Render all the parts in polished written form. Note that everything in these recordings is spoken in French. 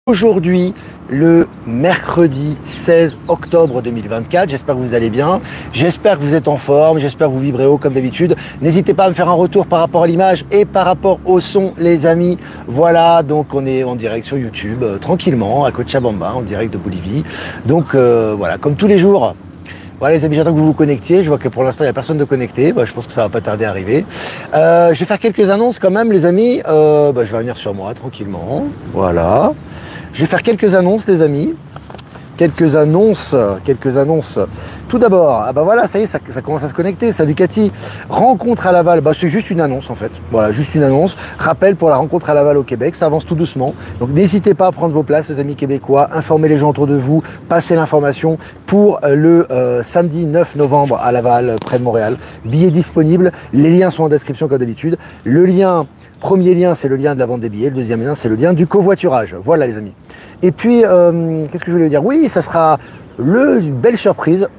Aujourd'hui, le mercredi 16 octobre 2024, j'espère que vous allez bien, j'espère que vous êtes en forme, j'espère que vous vibrez haut comme d'habitude. N'hésitez pas à me faire un retour par rapport à l'image et par rapport au son, les amis. Voilà, donc on est en direct sur YouTube, tranquillement, à Cochabamba, en direct de Bolivie. Donc voilà, comme tous les jours. Voilà les amis, j'attends que vous vous connectiez. Je vois que pour l'instant il n'y a personne de connecté. Je pense que ça va pas tarder à arriver. Je vais faire quelques annonces quand même les amis. Je vais revenir sur moi tranquillement. Voilà. Je vais faire quelques annonces les amis. Quelques annonces. Tout d'abord, voilà, ça y est, ça commence à se connecter. Salut Cathy. Rencontre à Laval, c'est juste une annonce en fait. Voilà, juste une annonce. Rappel pour la rencontre à Laval au Québec, ça avance tout doucement. Donc n'hésitez pas à prendre vos places les amis québécois, informez les gens autour de vous, passez l'information pour le samedi 9 novembre à Laval, près de Montréal. Billets disponibles, les liens sont en description comme d'habitude. Le lien, premier lien, c'est le lien de la vente des billets. Le deuxième lien, c'est le lien du covoiturage. Voilà les amis. Et puis, qu'est-ce que je voulais dire? Oui, ça sera une belle surprise.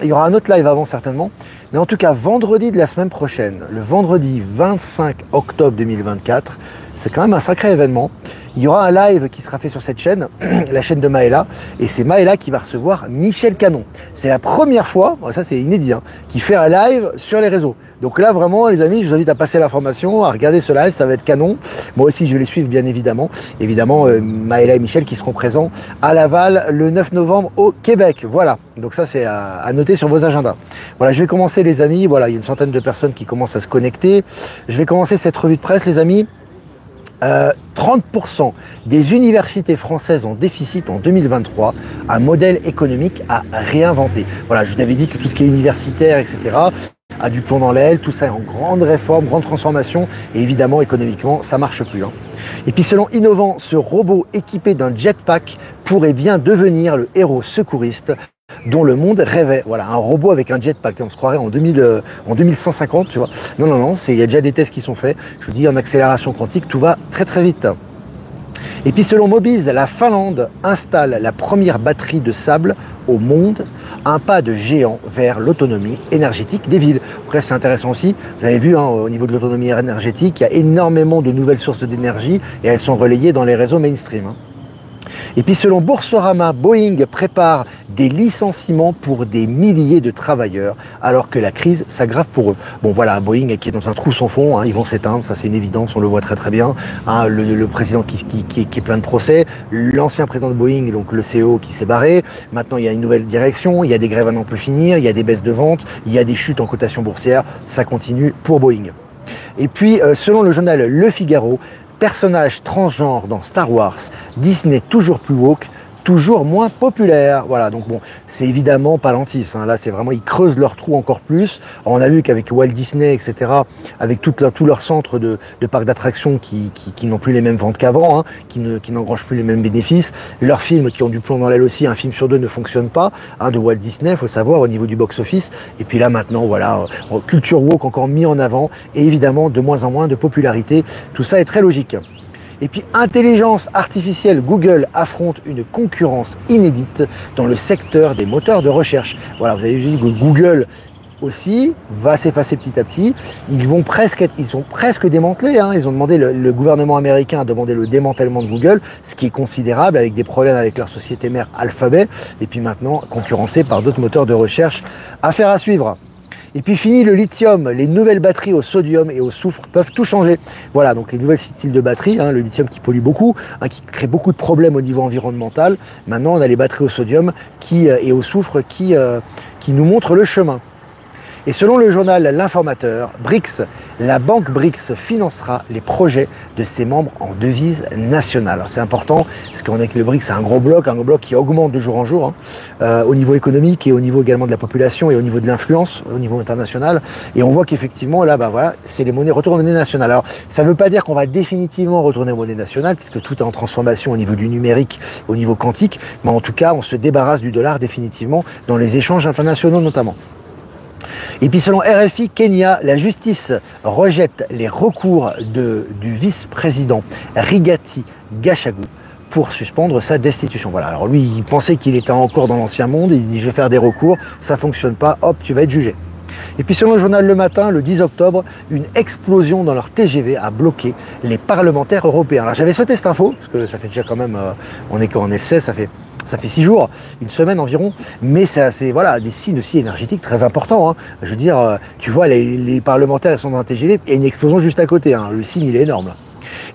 Il y aura un autre live avant certainement. Mais en tout cas, vendredi de la semaine prochaine, le vendredi 25 octobre 2024, c'est quand même un sacré événement. Il y aura un live qui sera fait sur cette chaîne, la chaîne de Maëla, et c'est Maëla qui va recevoir Michel Canon. C'est la première fois, ça c'est inédit, qui fait un live sur les réseaux. Donc là vraiment les amis, je vous invite à passer l'information, à regarder ce live, ça va être canon. Moi aussi je vais les suivre bien évidemment. Évidemment Maëla et Michel qui seront présents à Laval le 9 novembre au Québec. Voilà, donc ça c'est à noter sur vos agendas. Voilà, je vais commencer les amis, voilà, il y a une centaine de personnes qui commencent à se connecter. Je vais commencer cette revue de presse les amis. 30% des universités françaises en déficit en 2023, un modèle économique à réinventer. Voilà, je vous avais dit que tout ce qui est universitaire, etc., a du plomb dans l'aile, tout ça est en grande réforme, grande transformation, et évidemment, économiquement, ça marche plus. Et puis selon Innovant, ce robot équipé d'un jetpack pourrait bien devenir le héros secouriste dont le monde rêvait. Voilà, un robot avec un jetpack. On se croirait en 2150, tu vois. Non, il y a déjà des tests qui sont faits. Je vous dis, en accélération quantique, tout va très très vite. Et puis selon Mobiz, la Finlande installe la première batterie de sable au monde, un pas de géant vers l'autonomie énergétique des villes. Donc là c'est intéressant aussi, vous avez vu au niveau de l'autonomie énergétique, il y a énormément de nouvelles sources d'énergie et elles sont relayées dans les réseaux mainstream. Et puis selon Boursorama, Boeing prépare des licenciements pour des milliers de travailleurs alors que la crise s'aggrave pour eux. Bon voilà, Boeing qui est dans un trou sans fond, ils vont s'éteindre, ça c'est une évidence, on le voit très très bien. Le président qui est plein de procès, l'ancien président de Boeing, donc le CEO qui s'est barré, maintenant il y a une nouvelle direction, il y a des grèves à n'en plus finir, il y a des baisses de ventes, il y a des chutes en cotation boursière, ça continue pour Boeing. Et puis selon le journal Le Figaro, personnage transgenre dans Star Wars, Disney toujours plus woke, toujours moins populaire. Voilà, donc bon, c'est évidemment pas Palantis. Là, c'est vraiment, ils creusent leur trou encore plus. Alors, on a vu qu'avec Walt Disney, etc., avec tout leur centre de parcs d'attractions qui n'ont plus les mêmes ventes qu'avant, qui n'engrangent plus les mêmes bénéfices, leurs films qui ont du plomb dans l'aile aussi, un film sur deux ne fonctionne pas, de Walt Disney, il faut savoir, au niveau du box-office. Et puis là, maintenant, voilà, culture woke encore mis en avant, et évidemment, de moins en moins de popularité. Tout ça est très logique. Et puis, intelligence artificielle, Google affronte une concurrence inédite dans le secteur des moteurs de recherche. Voilà, vous avez vu que Google aussi va s'effacer petit à petit. Ils sont presque démantelés. Ils ont demandé, le gouvernement américain a demandé le démantèlement de Google, ce qui est considérable avec des problèmes avec leur société mère Alphabet. Et puis maintenant, concurrencé par d'autres moteurs de recherche. Affaire à suivre. Et puis fini le lithium, les nouvelles batteries au sodium et au soufre peuvent tout changer. Voilà, donc les nouvelles styles de batteries, le lithium qui pollue beaucoup, qui crée beaucoup de problèmes au niveau environnemental. Maintenant, on a les batteries au sodium et au soufre qui nous montrent le chemin. Et selon le journal L'Informateur, BRICS, la banque BRICS financera les projets de ses membres en devise nationale. Alors c'est important, parce qu'on est que le BRICS, c'est un gros bloc qui augmente de jour en jour, au niveau économique et au niveau également de la population et au niveau de l'influence, au niveau international. Et on voit qu'effectivement, là, voilà, c'est les monnaies, retour aux monnaies nationales. Alors, ça ne veut pas dire qu'on va définitivement retourner aux monnaies nationales, puisque tout est en transformation au niveau du numérique, au niveau quantique, mais en tout cas, on se débarrasse du dollar définitivement dans les échanges internationaux notamment. Et puis selon RFI, Kenya, la justice rejette les recours du vice-président Rigathi Gachagua pour suspendre sa destitution. Voilà. Alors lui, il pensait qu'il était encore dans l'ancien monde, il dit je vais faire des recours, ça fonctionne pas, hop, tu vas être jugé. Et puis selon le journal Le Matin, le 10 octobre, une explosion dans leur TGV a bloqué les parlementaires européens. Alors j'avais sauté cette info, parce que ça fait déjà quand même, on est le 16, ça fait 6 jours, une semaine environ, mais c'est voilà, des signes aussi énergétiques très importants. Hein. Je veux dire, tu vois, les parlementaires ils sont dans un TGV, il y a une explosion juste à côté, hein. Le signe il est énorme.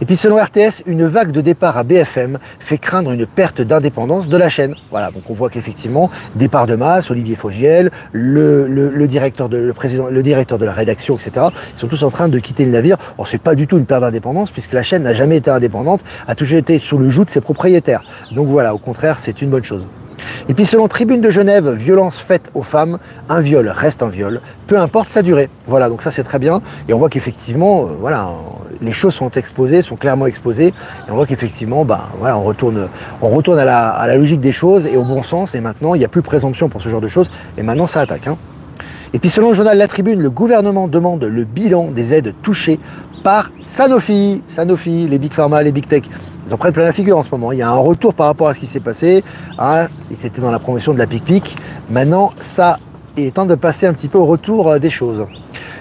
Et puis selon RTS, une vague de départ à BFM fait craindre une perte d'indépendance de la chaîne. Voilà, donc on voit qu'effectivement, départ de masse, Olivier Fogiel, le directeur de la rédaction, etc., ils sont tous en train de quitter le navire. Or, c'est pas du tout une perte d'indépendance, puisque la chaîne n'a jamais été indépendante, a toujours été sous le joug de ses propriétaires. Donc voilà, au contraire, c'est une bonne chose. Et puis selon Tribune de Genève, violence faite aux femmes, un viol reste un viol, peu importe sa durée. Voilà, donc ça c'est très bien. Et on voit qu'effectivement, voilà, les choses sont exposées, sont clairement exposées. Et on voit qu'effectivement, voilà, on retourne à la logique des choses et au bon sens. Et maintenant, il n'y a plus de présomption pour ce genre de choses. Et maintenant, ça attaque. Hein. Et puis selon le journal La Tribune, le gouvernement demande le bilan des aides touchées par Sanofi, les Big Pharma, les Big Tech. Ils en prennent plein la figure en ce moment. Il y a un retour par rapport à ce qui s'est passé. Hein, et c'était dans la promotion de la PIC-PIC. Maintenant, ça est temps de passer un petit peu au retour des choses.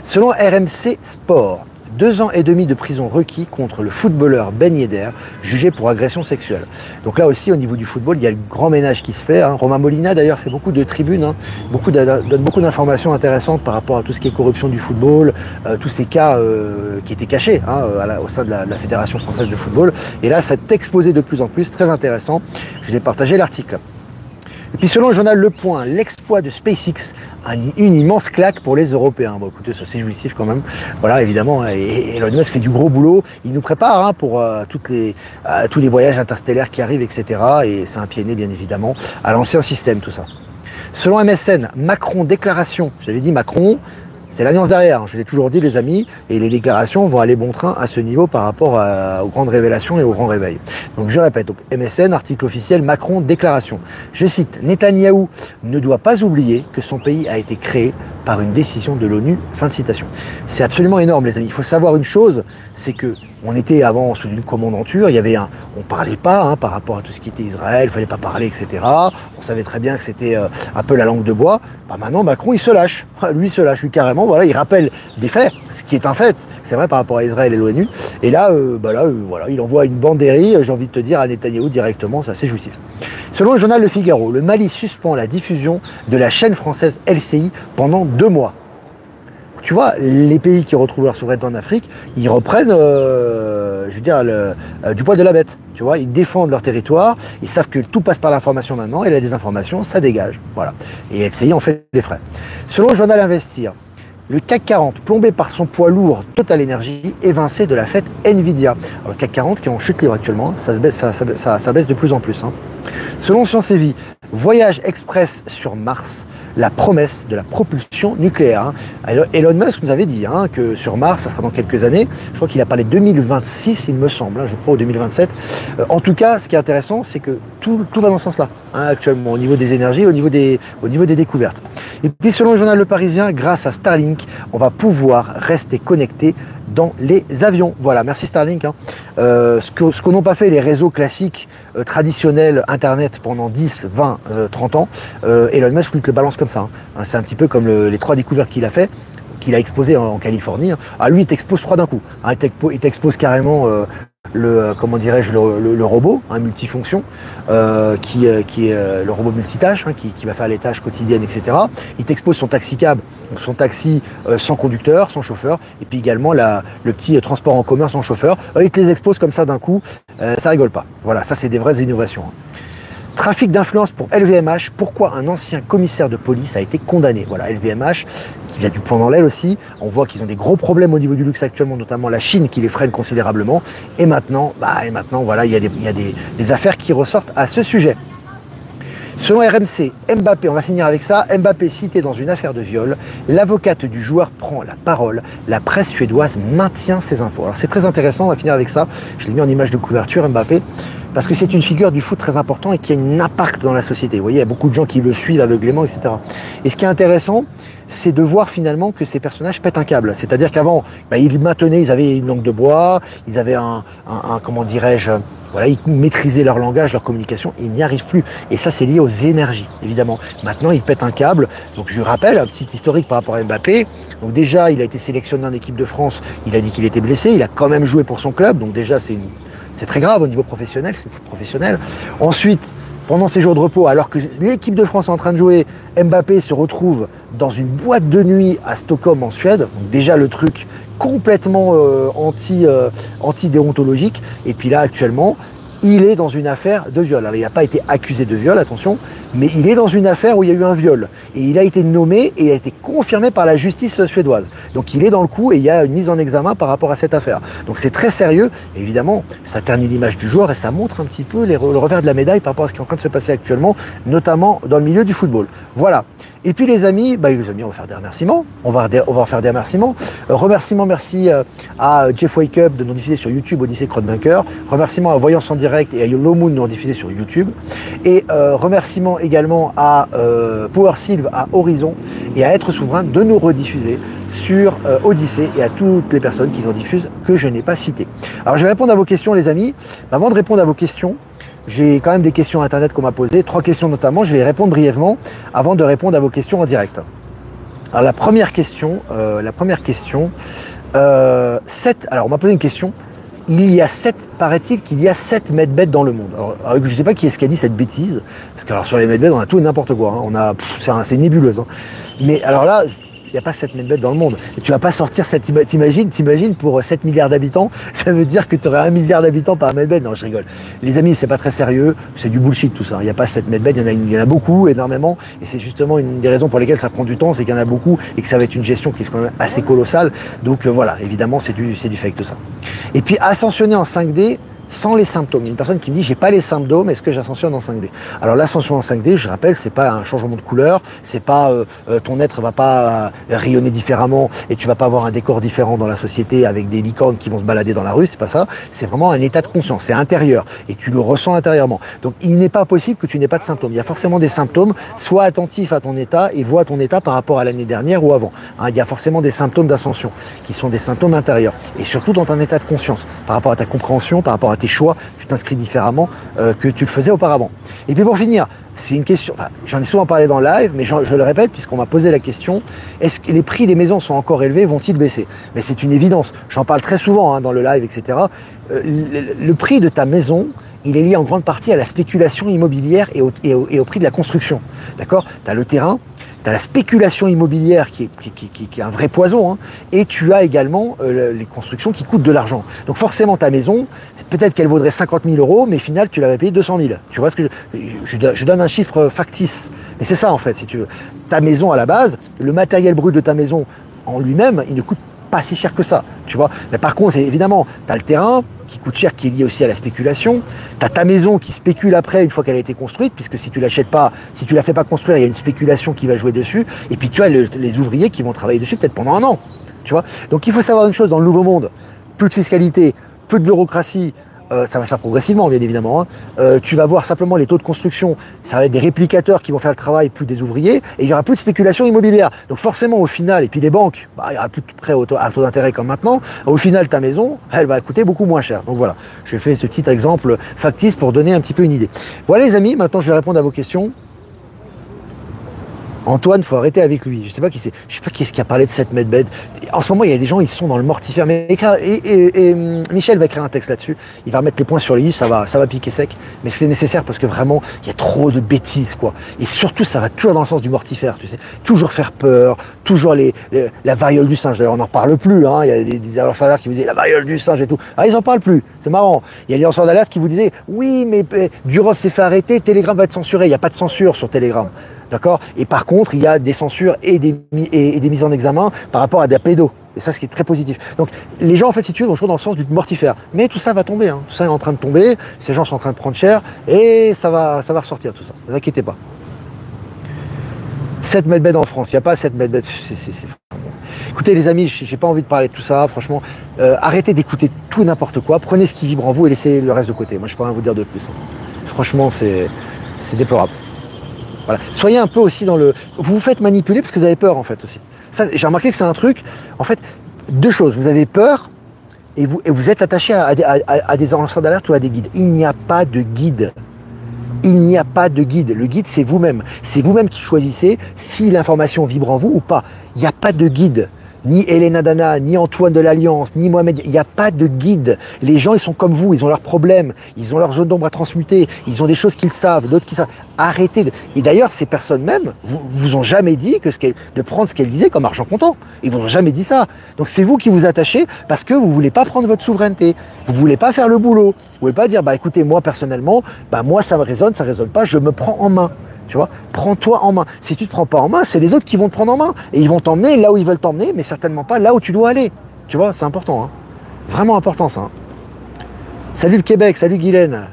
Selon RMC Sport, 2 ans et demi de prison requis contre le footballeur Ben Yedder, jugé pour agression sexuelle. Donc là aussi, au niveau du football, il y a le grand ménage qui se fait. Hein. Romain Molina, d'ailleurs, fait beaucoup de tribunes, hein, donne beaucoup d'informations intéressantes par rapport à tout ce qui est corruption du football, tous ces cas qui étaient cachés hein, au sein de la Fédération française de football. Et là, c'est exposé de plus en plus, très intéressant. Je vais partager l'article. Et puis selon le journal Le Point, l'exploit de SpaceX, une immense claque pour les Européens. Bon écoutez, ça c'est jouissif quand même. Voilà, évidemment, et Elon Musk fait du gros boulot. Il nous prépare hein, pour tous les voyages interstellaires qui arrivent, etc. Et c'est un pied né, bien évidemment, à l'ancien système, tout ça. Selon MSN, Macron déclaration. J'avais dit Macron, c'est l'alliance derrière. Je l'ai toujours dit, les amis, et les déclarations vont aller bon train à ce niveau par rapport aux grandes révélations et aux grands réveils. Donc je répète, donc, MSN, article officiel, Macron, déclaration. Je cite, Netanyahou ne doit pas oublier que son pays a été créé par une décision de l'ONU. Fin de citation. C'est absolument énorme, les amis. Il faut savoir une chose, c'est que on était avant sous une commandanture, on parlait pas hein, par rapport à tout ce qui était Israël, il fallait pas parler, etc. On savait très bien que c'était un peu la langue de bois. Maintenant, Macron, il se lâche. Lui carrément, voilà, il rappelle des faits, ce qui est un fait. C'est vrai par rapport à Israël et l'ONU. Et là, voilà, il envoie une banderie, j'ai envie de te dire, à Netanyahou directement, c'est assez jouissif. Selon le journal Le Figaro, le Mali suspend la diffusion de la chaîne française LCI pendant 2 mois. Tu vois, les pays qui retrouvent leur souveraineté en Afrique, ils reprennent, du poil de la bête. Tu vois, ils défendent leur territoire, ils savent que tout passe par l'information maintenant, et la désinformation, ça dégage. Voilà. Et LCI en fait des frais. Selon le journal Investir, le CAC 40, plombé par son poids lourd Total Energy, évincé de la fête Nvidia. Alors, le CAC 40 qui est en chute libre actuellement, ça baisse de plus en plus. Hein. Selon Science et Vie, voyage express sur Mars, la promesse de la propulsion nucléaire. Alors, Elon Musk nous avait dit hein, que sur Mars, ça sera dans quelques années. Je crois qu'il a parlé de 2026, il me semble, hein, je crois, ou 2027. En tout cas, ce qui est intéressant, c'est que tout va dans ce sens-là, hein, actuellement, au niveau des énergies, au niveau des découvertes. Et puis, selon le journal Le Parisien, grâce à Starlink, on va pouvoir rester connecté dans les avions. Voilà, merci Starlink. Hein. Ce que n'ont pas fait les réseaux classiques traditionnels Internet pendant 10, 20, 30 ans, Elon Musk lui le balance comme ça. Hein. C'est un petit peu comme les 3 découvertes qu'il a fait, qu'il a exposé en Californie. Hein. Lui, il t'expose 3 d'un coup. Hein. Il t'expose carrément le robot hein, multifonction qui est le robot multitâche hein, qui va faire les tâches quotidiennes, etc. Il t'expose son taxi-cab, donc son taxi sans conducteur, sans chauffeur, et puis également le petit transport en commun sans chauffeur. Il te les expose comme ça d'un coup, ça rigole pas. Voilà, ça c'est des vraies innovations. Hein. Trafic d'influence pour LVMH, pourquoi un ancien commissaire de police a été condamné. Voilà, LVMH, qui a du plomb dans l'aile aussi, on voit qu'ils ont des gros problèmes au niveau du luxe actuellement, notamment la Chine qui les freine considérablement, et maintenant voilà, il y a des affaires qui ressortent à ce sujet. Selon RMC, Mbappé, on va finir avec ça, Mbappé cité dans une affaire de viol, l'avocate du joueur prend la parole, la presse suédoise maintient ses infos. Alors c'est très intéressant, on va finir avec ça, je l'ai mis en image de couverture, Mbappé. parce que c'est une figure du foot très important et qui a une impact dans la société. Vous voyez, il y a beaucoup de gens qui le suivent aveuglément, etc. Et ce qui est intéressant, c'est de voir finalement que ces personnages pètent un câble. C'est-à-dire qu'avant, ils maintenaient, ils avaient une langue de bois, ils avaient comment dirais-je, voilà, ils maîtrisaient leur langage, leur communication, ils n'y arrivent plus. Et ça, c'est lié aux énergies, évidemment. Maintenant, ils pètent un câble. Donc, je rappelle, un petit historique par rapport à Mbappé. Donc, déjà, il a été sélectionné en équipe de France. Il a dit qu'il était blessé. Il a quand même joué pour son club. Donc, déjà, c'est très grave au niveau professionnel. C'est professionnel. Ensuite, pendant ses jours de repos, alors que l'équipe de France est en train de jouer, Mbappé se retrouve dans une boîte de nuit à Stockholm en Suède. Donc déjà le truc complètement anti-déontologique. Et puis là actuellement, il est dans une affaire de viol. Alors il n'a pas été accusé de viol, attention, mais il est dans une affaire où il y a eu un viol. Et il a été nommé et a été confirmé par la justice suédoise. Donc il est dans le coup et il y a une mise en examen par rapport à cette affaire. Donc c'est très sérieux. Et évidemment, ça ternit l'image du joueur et ça montre un petit peu le revers de la médaille par rapport à ce qui est en train de se passer actuellement, notamment dans le milieu du football. Voilà. Et puis les amis, on va faire des remerciements. On va en faire des remerciements. Merci à Jeff Wake Up de nous diffuser sur YouTube, Odyssée Crossbunker. Remerciements à Voyance en direct et à Low Moon de nous diffuser sur YouTube. Et remerciements également à Power Sylve, à Horizon et à Être Souverain de nous rediffuser sur Odyssée et à toutes les personnes qui nous diffusent que je n'ai pas citées. Alors je vais répondre à vos questions les amis. Avant de répondre à vos questions, j'ai quand même des questions internet qu'on m'a posées, 3 questions notamment, je vais y répondre brièvement avant de répondre à vos questions en direct. Alors la première question, alors on m'a posé une question, paraît-il qu'il y a 7 medbeds dans le monde. Alors, je ne sais pas qui est-ce qui a dit cette bêtise, parce que alors, sur les medbeds on a tout et n'importe quoi, hein. C'est une nébuleuse. Hein. Mais alors là, il n'y a pas 7 medbeds dans le monde. Et tu vas pas sortir t'imagines pour 7 milliards d'habitants, ça veut dire que tu aurais 1 milliard d'habitants par medbed. Non, je rigole. Les amis, c'est pas très sérieux, c'est du bullshit tout ça. Il n'y a pas 7 medbeds, il y en a beaucoup, énormément. Et c'est justement une des raisons pour lesquelles ça prend du temps, c'est qu'il y en a beaucoup et que ça va être une gestion qui est quand même assez colossale. Donc voilà, évidemment, c'est du fake tout ça. Et puis ascensionner en 5D, sans les symptômes. Il y a une personne qui me dit j'ai pas les symptômes, est-ce que j'ascensionne en 5D? Alors l'ascension en 5D, je rappelle, c'est pas un changement de couleur, c'est pas ton être va pas rayonner différemment et tu vas pas avoir un décor différent dans la société avec des licornes qui vont se balader dans la rue, c'est pas ça, c'est vraiment un état de conscience, c'est intérieur et tu le ressens intérieurement. Donc il n'est pas possible que tu n'aies pas de symptômes. Il y a forcément des symptômes, sois attentif à ton état et vois ton état par rapport à l'année dernière ou avant. Hein, il y a forcément des symptômes d'ascension qui sont des symptômes intérieurs et surtout dans ton état de conscience par rapport à ta compréhension, par rapport à tes choix, tu t'inscris différemment que tu le faisais auparavant. Et puis pour finir, c'est une question, j'en ai souvent parlé dans le live, mais je le répète puisqu'on m'a posé la question, est-ce que les prix des maisons sont encore élevés, vont-ils baisser? Mais c'est une évidence, j'en parle très souvent dans le live, etc. Le prix de ta maison, il est lié en grande partie à la spéculation immobilière et au prix de la construction. D'accord? Tu as le terrain, tu as la spéculation immobilière qui est un vrai poison, hein, et tu as également les constructions qui coûtent de l'argent. Donc forcément ta maison, peut-être qu'elle vaudrait 50 000 euros, mais au final tu l'avais payé 200 000. Tu vois ce que je donne un chiffre factice, mais c'est ça en fait, si tu veux. Ta maison à la base, le matériel brut de ta maison en lui-même, il ne coûte pas si cher que ça, tu vois. Mais par contre, évidemment, tu as le terrain qui coûte cher, qui est lié aussi à la spéculation. Tu as ta maison qui spécule après, une fois qu'elle a été construite, puisque si tu l'achètes pas, si tu la fais pas construire, il y a une spéculation qui va jouer dessus. Et puis tu as les ouvriers qui vont travailler dessus peut-être pendant 1 an, tu vois. Donc il faut savoir une chose dans le nouveau monde, peu de fiscalité, peu de bureaucratie, ça va se faire progressivement bien évidemment, hein. Tu vas voir simplement les taux de construction, ça va être des réplicateurs qui vont faire le travail, plus des ouvriers, et il y aura plus de spéculation immobilière. Donc forcément au final, et puis les banques, il y aura plus de prêts à taux d'intérêt comme maintenant, au final ta maison, elle va coûter beaucoup moins cher. Donc voilà, j'ai fait ce petit exemple factice pour donner un petit peu une idée. Voilà les amis, maintenant je vais répondre à vos questions. Antoine, faut arrêter avec lui. Je sais pas qui est-ce qui a parlé de cette medbed. En ce moment, il y a des gens, ils sont dans le mortifère. Mais Michel va écrire un texte là-dessus. Il va remettre les points sur les i, ça va piquer sec. Mais c'est nécessaire parce que vraiment, il y a trop de bêtises, quoi. Et surtout, ça va toujours dans le sens du mortifère, tu sais. Toujours faire peur, toujours la variole du singe. D'ailleurs, on n'en parle plus, hein. Il y a des lanceurs d'alerte qui vous disaient la variole du singe et tout. Ah, ils en parlent plus. C'est marrant. Il y a des lanceurs d'alerte qui vous disaient, oui, mais Durov s'est fait arrêter, Telegram va être censuré. Il n'y a pas de censure sur Telegram. D'accord? Et par contre, il y a des censures et des mises en examen par rapport à des pédos. Et ça, ce qui est très positif. Donc, les gens, en fait, si tu veux, vont toujours dans le sens du mortifère. Mais tout ça va tomber, hein. Tout ça est en train de tomber. Ces gens sont en train de prendre cher. Et ça va ressortir, tout ça. Ne vous inquiétez pas. 7 medbeds en France. Il n'y a pas 7 medbeds. Écoutez les amis, j'ai pas envie de parler de tout ça, franchement. Arrêtez d'écouter tout et n'importe quoi, prenez ce qui vibre en vous et laissez le reste de côté. Moi je peux rien vous dire de plus. Hein. Franchement c'est déplorable. Voilà. Soyez un peu aussi dans le... Vous vous faites manipuler parce que vous avez peur en fait aussi. Ça, j'ai remarqué que c'est un truc, en fait, deux choses. Vous avez peur et vous êtes attaché à des lanceurs d'alerte ou à des guides. Il n'y a pas de guide. Il n'y a pas de guide. Le guide, c'est vous-même. C'est vous-même qui choisissez si l'information vibre en vous ou pas. Il n'y a pas de guide. Ni Elena Dana, ni Antoine de l'Alliance, ni Mohamed. Il n'y a pas de guide. Les gens, ils sont comme vous. Ils ont leurs problèmes. Ils ont leurs zones d'ombre à transmuter. Ils ont des choses qu'ils savent, d'autres qui savent. Arrêtez. Et d'ailleurs, ces personnes même vous ont jamais dit de prendre ce qu'elles disaient comme argent comptant. Ils vous ont jamais dit ça. Donc c'est vous qui vous attachez parce que vous voulez pas prendre votre souveraineté. Vous voulez pas faire le boulot. Vous voulez pas dire, bah écoutez, moi personnellement, bah moi ça me résonne pas, je me prends en main. Tu vois, prends-toi en main. Si tu te prends pas en main, c'est les autres qui vont te prendre en main. Et ils vont t'emmener là où ils veulent t'emmener, mais certainement pas là où tu dois aller. Tu vois, c'est important. Hein. Vraiment important ça. Hein. Salut le Québec, salut Guylaine.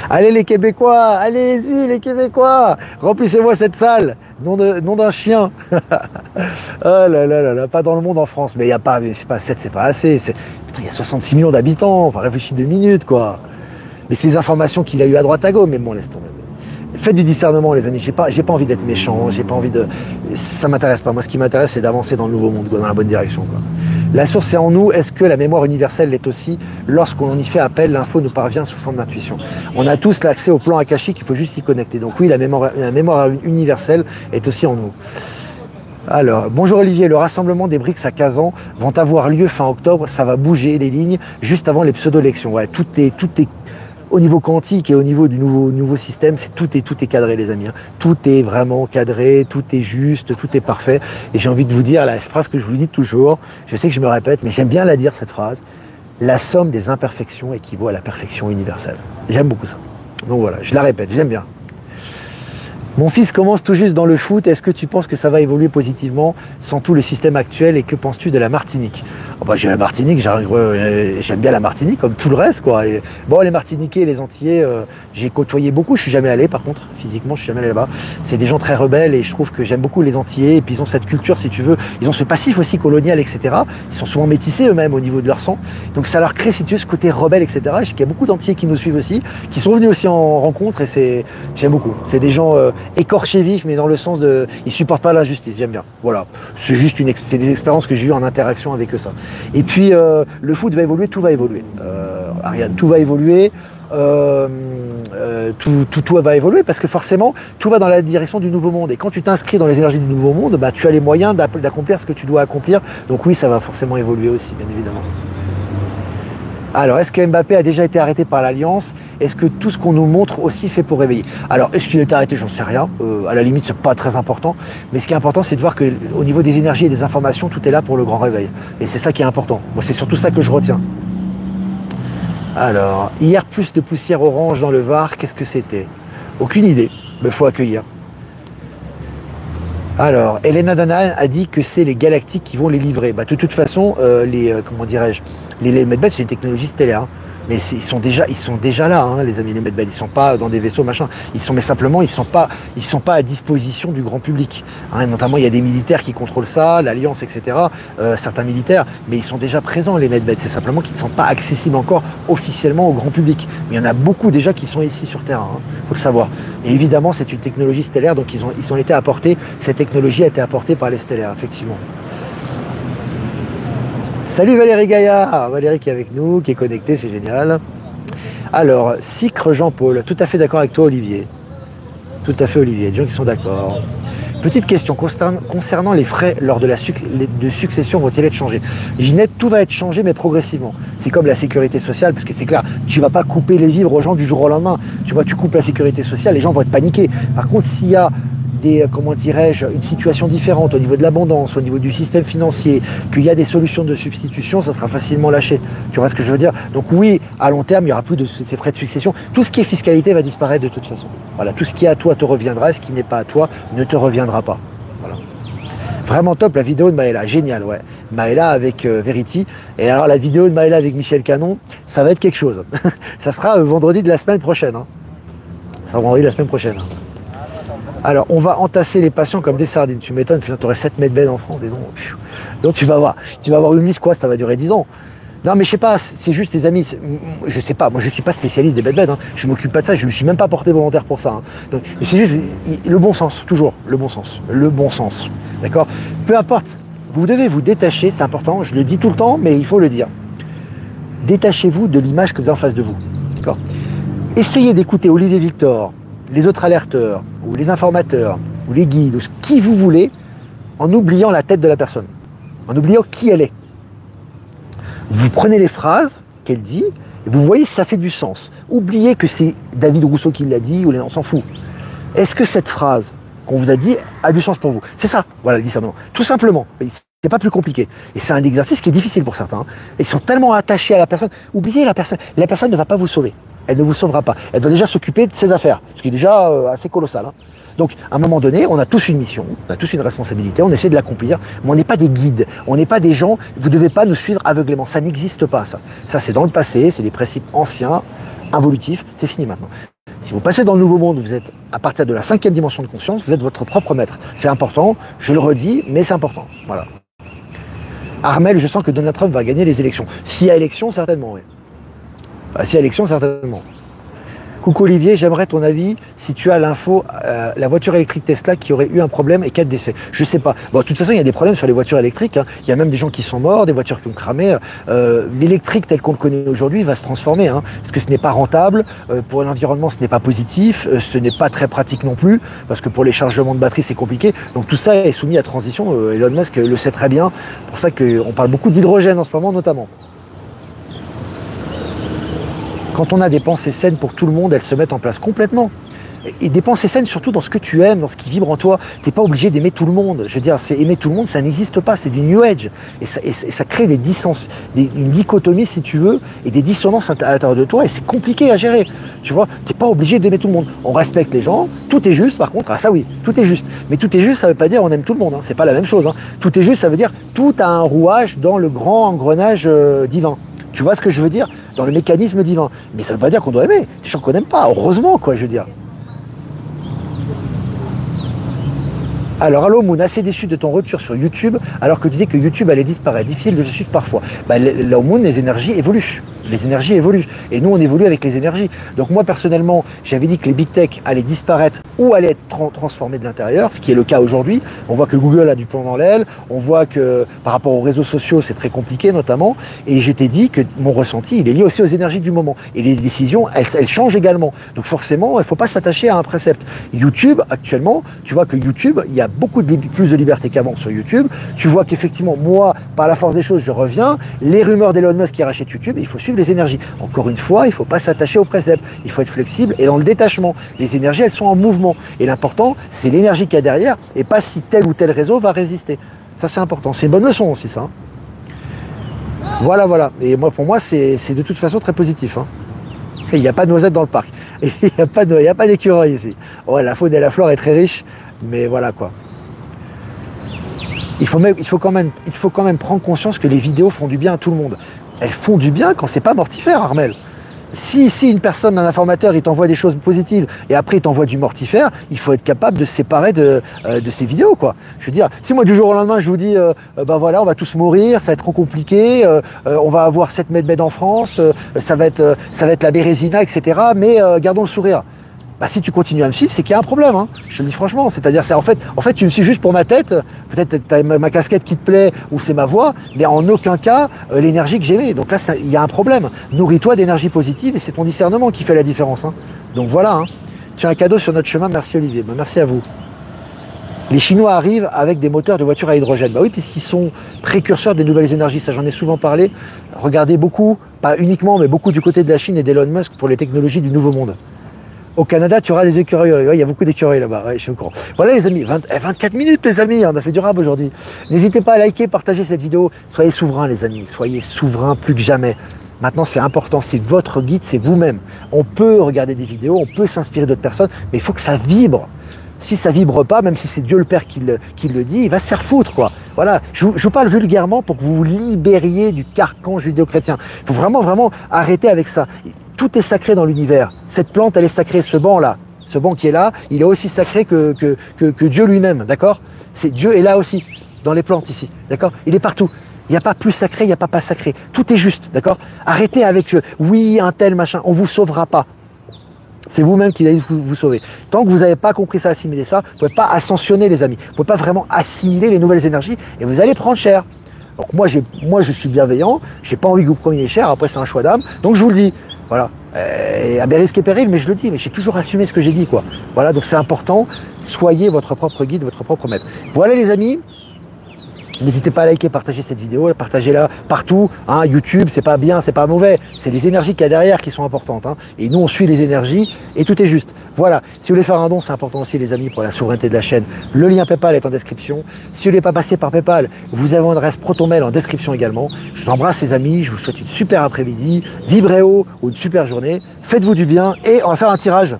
Allez les Québécois, allez-y les Québécois, remplissez-moi cette salle, nom d'un chien. Oh là là là là, pas dans le monde en France, mais il y a pas, c'est pas 7, c'est pas assez. Putain, il y a 66 millions d'habitants, on va réfléchir 2 minutes quoi. Mais c'est les informations qu'il a eu à droite à gauche, mais bon laisse tomber. Faites du discernement les amis, j'ai pas envie d'être méchant, j'ai pas envie de... Ça m'intéresse pas, moi ce qui m'intéresse c'est d'avancer dans le nouveau monde, quoi, dans la bonne direction. Quoi. La source est en nous, est-ce que la mémoire universelle l'est aussi? Lorsqu'on y fait appel, l'info nous parvient sous forme d'intuition. On a tous l'accès au plan akashique, il faut juste s'y connecter. Donc oui, la mémoire universelle est aussi en nous. Alors, bonjour Olivier, le rassemblement des BRICS à Kazan vont avoir lieu fin octobre, ça va bouger les lignes juste avant les pseudo-élections. Ouais, tout est au niveau quantique et au niveau du nouveau système, tout est cadré les amis. Hein. Tout est vraiment cadré, tout est juste, tout est parfait. Et j'ai envie de vous dire la phrase que je vous dis toujours, je sais que je me répète, mais j'aime bien la dire cette phrase, la somme des imperfections équivaut à la perfection universelle. J'aime beaucoup ça. Donc voilà, je la répète, j'aime bien. Mon fils commence tout juste dans le foot, est-ce que tu penses que ça va évoluer positivement sans tout le système actuel et que penses-tu de la Martinique? Oh bah, j'ai la Martinique, j'aime bien la Martinique comme tout le reste quoi. Et, bon les Martiniquais, les Antillais, j'ai côtoyé beaucoup, je suis jamais allé par contre, physiquement je suis jamais allé là-bas. C'est des gens très rebelles et je trouve que j'aime beaucoup les Antillais et puis ils ont cette culture si tu veux, ils ont ce passif aussi colonial etc. Ils sont souvent métissés eux-mêmes au niveau de leur sang, donc ça leur crée si tu veux ce côté rebelle etc. Je sais qu'il y a beaucoup d'Antillais qui nous suivent aussi, qui sont venus aussi en rencontre et j'aime beaucoup. C'est des gens écorchés vifs mais dans le sens de ils supportent pas l'injustice, j'aime bien. Voilà, c'est juste c'est des expériences que j'ai eues en interaction avec eux ça. Et puis le foot va évoluer, tout va évoluer. Ariane, tout va évoluer. Tout va évoluer parce que forcément tout va dans la direction du nouveau monde et quand tu t'inscris dans les énergies du nouveau monde, bah, tu as les moyens d'accomplir ce que tu dois accomplir. Donc oui, ça va forcément évoluer aussi, bien évidemment. Alors, est-ce que Mbappé a déjà été arrêté par l'Alliance? Est-ce que tout ce qu'on nous montre aussi fait pour réveiller? Alors, est-ce qu'il a été arrêté? J'en sais rien. À la limite, c'est pas très important. Mais ce qui est important, c'est de voir qu'au niveau des énergies et des informations, tout est là pour le grand réveil. Et c'est ça qui est important. Moi, c'est surtout ça que je retiens. Alors, hier, plus de poussière orange dans le Var, qu'est-ce que c'était? Aucune idée, mais il faut accueillir. Alors, Elena Dana a dit que c'est les galactiques qui vont les livrer. Bah, de toute façon, comment dirais-je, les Medbed, c'est une technologie stellaire. Hein. Mais ils sont déjà là, hein, les amis, les Medbed. Ils sont pas dans des vaisseaux, machin. Mais simplement, ils sont pas à disposition du grand public. Hein. Notamment, il y a des militaires qui contrôlent ça, l'Alliance, etc. Certains militaires, mais ils sont déjà présents, les Medbed. C'est simplement qu'ils ne sont pas accessibles encore officiellement au grand public. Mais il y en a beaucoup déjà qui sont ici sur Terre. Hein. Faut le savoir. Et évidemment, c'est une technologie stellaire, donc ils ont été apportés. Cette technologie a été apportée par les stellaires, effectivement. Salut Valérie Gaillard, Valérie qui est avec nous, qui est connectée, c'est génial. Alors, Sicre Jean-Paul, tout à fait d'accord avec toi Olivier. Tout à fait Olivier, des gens qui sont d'accord. Petite question concernant les frais lors de succession vont-ils être changés? Ginette, tout va être changé mais progressivement. C'est comme la sécurité sociale, parce que c'est clair, tu vas pas couper les vivres aux gens du jour au lendemain. Tu vois, tu coupes la sécurité sociale, les gens vont être paniqués. Par contre, s'il y a une situation différente au niveau de l'abondance, au niveau du système financier, qu'il y a des solutions de substitution, ça sera facilement lâché. Tu vois ce que je veux dire? Donc oui, à long terme, il n'y aura plus de ces frais de succession. Tout ce qui est fiscalité va disparaître de toute façon. Voilà, tout ce qui est à toi te reviendra, ce qui n'est pas à toi ne te reviendra pas. Voilà. Vraiment top la vidéo de Maëla, génial, ouais. Maëla avec Verity. Et alors la vidéo de Maëla avec Michel Canon, ça va être quelque chose. Ça sera vendredi de la semaine prochaine. Hein. Ça sera vendredi de la semaine prochaine. Hein. Alors, on va entasser les patients comme des sardines. Tu m'étonnes, putain, tu aurais 7 mètres bed en France, et donc tu vas avoir une liste, quoi, ça va durer 10 ans. Non, mais je sais pas, c'est juste les amis, je sais pas, moi je suis pas spécialiste des bed, hein. Je m'occupe pas de ça, je me suis même pas porté volontaire pour ça, hein. Donc, c'est juste le bon sens, toujours, le bon sens, d'accord? Peu importe, vous devez vous détacher, c'est important, je le dis tout le temps, mais il faut le dire. Détachez-vous de l'image que vous avez en face de vous, d'accord? Essayez d'écouter Olivier Victor, les autres alerteurs, ou les informateurs, ou les guides, ou qui vous voulez, en oubliant la tête de la personne, en oubliant qui elle est. Vous prenez les phrases qu'elle dit, et vous voyez si ça fait du sens. Oubliez que c'est David Rousseau qui l'a dit, on s'en fout. Est-ce que cette phrase qu'on vous a dit a du sens pour vous? C'est ça, voilà le discernement. Tout simplement, c'est pas plus compliqué. Et c'est un exercice qui est difficile pour certains. Ils sont tellement attachés à la personne. Oubliez la personne ne va pas vous sauver. Elle ne vous sauvera pas. Elle doit déjà s'occuper de ses affaires, ce qui est déjà assez colossal. Hein. Donc, à un moment donné, on a tous une mission, on a tous une responsabilité, on essaie de l'accomplir, mais on n'est pas des guides, on n'est pas des gens, vous ne devez pas nous suivre aveuglément, ça n'existe pas ça. Ça, c'est dans le passé, c'est des principes anciens, involutifs, c'est fini maintenant. Si vous passez dans le nouveau monde, vous êtes à partir de la 5e dimension de conscience, vous êtes votre propre maître. C'est important, je le redis, mais c'est important. Voilà. Armel, je sens que Donald Trump va gagner les élections. S'il y a élection, certainement, oui. S'il y a élection, certainement. Coucou Olivier, j'aimerais ton avis si tu as l'info, la voiture électrique Tesla qui aurait eu un problème et 4 décès. Je sais pas. Bon, de toute façon, il y a des problèmes sur les voitures électriques. Hein. Il y a même des gens qui sont morts, des voitures qui ont cramé. L'électrique tel qu'on le connaît aujourd'hui va se transformer. Hein, parce que ce n'est pas rentable. Pour l'environnement, ce n'est pas positif. Ce n'est pas très pratique non plus. Parce que pour les chargements de batterie, c'est compliqué. Donc tout ça est soumis à transition. Elon Musk le sait très bien. C'est pour ça qu'on parle beaucoup d'hydrogène en ce moment, notamment. Quand on a des pensées saines pour tout le monde, elles se mettent en place complètement. Et des pensées saines surtout dans ce que tu aimes, dans ce qui vibre en toi. Tu n'es pas obligé d'aimer tout le monde. Je veux dire, c'est aimer tout le monde, ça n'existe pas, c'est du New Age. Et ça crée des dissonances, une dichotomie si tu veux, et des dissonances à l'intérieur de toi, et c'est compliqué à gérer. Tu vois, tu n'es pas obligé d'aimer tout le monde. On respecte les gens, tout est juste par contre, ah ça oui, tout est juste. Mais tout est juste, ça ne veut pas dire on aime tout le monde, hein. C'est pas la même chose. Hein. Tout est juste, ça veut dire tout a un rouage dans le grand engrenage divin. Tu vois ce que je veux dire? Dans le mécanisme divin. Mais ça ne veut pas dire qu'on doit aimer. Les gens qu'on n'aime pas, heureusement, quoi, je veux dire. Alors, allô Moon, assez déçu de ton retour sur YouTube, alors que tu disais que YouTube allait disparaître. Difficile de le suivre parfois. Là, Moon, les énergies évoluent. Les énergies évoluent. Et nous, on évolue avec les énergies. Donc moi, personnellement, j'avais dit que les big tech allaient disparaître ou allaient être transformés de l'intérieur, ce qui est le cas aujourd'hui. On voit que Google a du plomb dans l'aile. On voit que par rapport aux réseaux sociaux, c'est très compliqué notamment. Et je t'ai dit que mon ressenti, il est lié aussi aux énergies du moment. Et les décisions, elles changent également. Donc forcément, il ne faut pas s'attacher à un précepte. YouTube, actuellement, tu vois que YouTube, il y a beaucoup plus de liberté qu'avant sur YouTube. Tu vois qu'effectivement, moi, par la force des choses, je reviens. Les rumeurs d'Elon Musk qui rachète YouTube, il faut suivre les énergies. Encore une fois, il ne faut pas s'attacher au précepte. Il faut être flexible et dans le détachement. Les énergies, elles sont en mouvement. Et l'important, c'est l'énergie qu'il y a derrière et pas si tel ou tel réseau va résister. Ça, c'est important. C'est une bonne leçon aussi, ça. Voilà, voilà. Et moi, pour moi, c'est de toute façon très positif. Hein. Il n'y a pas de noisettes dans le parc. Et il n'y a pas d'écureuil ici. Ouais, la faune et la flore est très riche, mais voilà quoi. Il faut quand même prendre conscience que les vidéos font du bien à tout le monde. Elles font du bien quand c'est pas mortifère, Armel. Si une personne, un informateur, il t'envoie des choses positives et après il t'envoie du mortifère, il faut être capable de se séparer de ces vidéos, quoi. Je veux dire, si moi du jour au lendemain je vous dis, ben voilà, on va tous mourir, ça va être trop compliqué, on va avoir 7 mètres bed en France, ça va être la bérésina, etc. Mais gardons le sourire. Bah, si tu continues à me suivre, c'est qu'il y a un problème, hein. Je te le dis franchement. C'est-à-dire, en fait, tu me suis juste pour ma tête. Peut-être tu as ma casquette qui te plaît ou c'est ma voix, mais en aucun cas l'énergie que j'aimais. Donc là, il y a un problème. Nourris-toi d'énergie positive et c'est ton discernement qui fait la différence. Hein. Donc voilà. Hein. Tu as un cadeau sur notre chemin. Merci Olivier. Bah, merci à vous. Les Chinois arrivent avec des moteurs de voitures à hydrogène. Bah oui, puisqu'ils sont précurseurs des nouvelles énergies. Ça, j'en ai souvent parlé. Regardez beaucoup, pas uniquement, mais beaucoup du côté de la Chine et d'Elon Musk pour les technologies du nouveau monde. Au Canada, tu auras des écureuils. Ouais, il y a beaucoup d'écureuils là-bas. Ouais, je suis au courant. Voilà les amis, 24 minutes les amis, on a fait du rap aujourd'hui. N'hésitez pas à liker, partager cette vidéo. Soyez souverains les amis, soyez souverains plus que jamais. Maintenant, c'est important, c'est votre guide, c'est vous-même. On peut regarder des vidéos, on peut s'inspirer d'autres personnes, mais il faut que ça vibre. Si ça vibre pas, même si c'est Dieu le Père qui le dit, il va se faire foutre, quoi. Voilà, je vous parle vulgairement pour que vous vous libériez du carcan judéo-chrétien. Il faut vraiment arrêter avec ça. Tout est sacré dans l'univers. Cette plante, elle est sacrée. Ce banc-là, Ce banquier-là, il est aussi sacré que Dieu lui-même, d'accord? Dieu est là aussi, dans les plantes ici, d'accord? Il est partout. Il n'y a pas plus sacré, il n'y a pas sacré. Tout est juste, d'accord? Arrêtez avec oui, un tel machin, on ne vous sauvera pas. C'est vous-même qui allez vous sauver. Tant que vous n'avez pas compris ça, assimiler ça, vous ne pouvez pas ascensionner les amis. Vous ne pouvez pas vraiment assimiler les nouvelles énergies et vous allez prendre cher. Donc moi je suis bienveillant, j'ai pas envie que vous preniez cher, après c'est un choix d'âme, donc je vous le dis. Voilà. À mes risques et périls, mais je le dis, mais j'ai toujours assumé ce que j'ai dit, quoi. Voilà, donc c'est important, soyez votre propre guide, votre propre maître. Voilà les amis. N'hésitez pas à liker, partager cette vidéo, partagez-la partout. Hein, YouTube, c'est pas bien, c'est pas mauvais. C'est les énergies qu'il y a derrière qui sont importantes. Hein. Et nous, on suit les énergies et tout est juste. Voilà. Si vous voulez faire un don, c'est important aussi, les amis, pour la souveraineté de la chaîne. Le lien PayPal est en description. Si vous voulez pas passer par PayPal, vous avez mon adresse Protonmail en description également. Je vous embrasse, les amis. Je vous souhaite une super après-midi. Vibrez haut ou une super journée. Faites-vous du bien et on va faire un tirage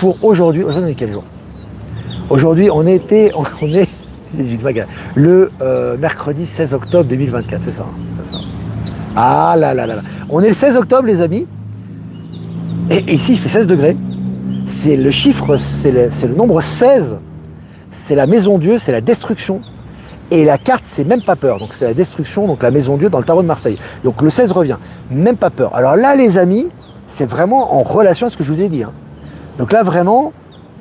pour aujourd'hui. Aujourd'hui, on est quel jour? Aujourd'hui, on est le mercredi 16 octobre 2024, c'est ça, hein, c'est ça. Ah là là là là. On est le 16 octobre, les amis. Et ici, il fait 16 degrés. C'est le chiffre, c'est le nombre 16. C'est la maison Dieu, c'est la destruction. Et la carte, c'est même pas peur. Donc c'est la destruction, donc la maison Dieu dans le tarot de Marseille. Donc le 16 revient. Même pas peur. Alors là, les amis, c'est vraiment en relation à ce que je vous ai dit. Hein. Donc là, vraiment,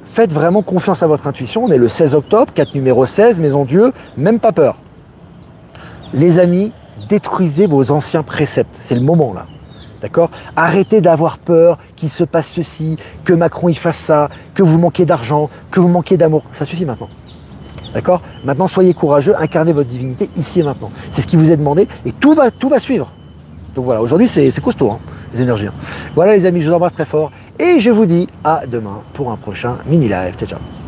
faites vraiment confiance à votre intuition. On est le 16 octobre, 4 numéro 16, maison Dieu, même pas peur. Les amis, détruisez vos anciens préceptes. C'est le moment là. D'accord? Arrêtez d'avoir peur qu'il se passe ceci, que Macron il fasse ça, que vous manquez d'argent, que vous manquez d'amour. Ça suffit maintenant. D'accord? Maintenant, soyez courageux, incarnez votre divinité ici et maintenant. C'est ce qui vous est demandé et tout va suivre. Donc voilà, aujourd'hui c'est costaud, hein, les énergies. Hein. Voilà les amis, je vous embrasse très fort et je vous dis à demain pour un prochain mini live. Ciao, ciao.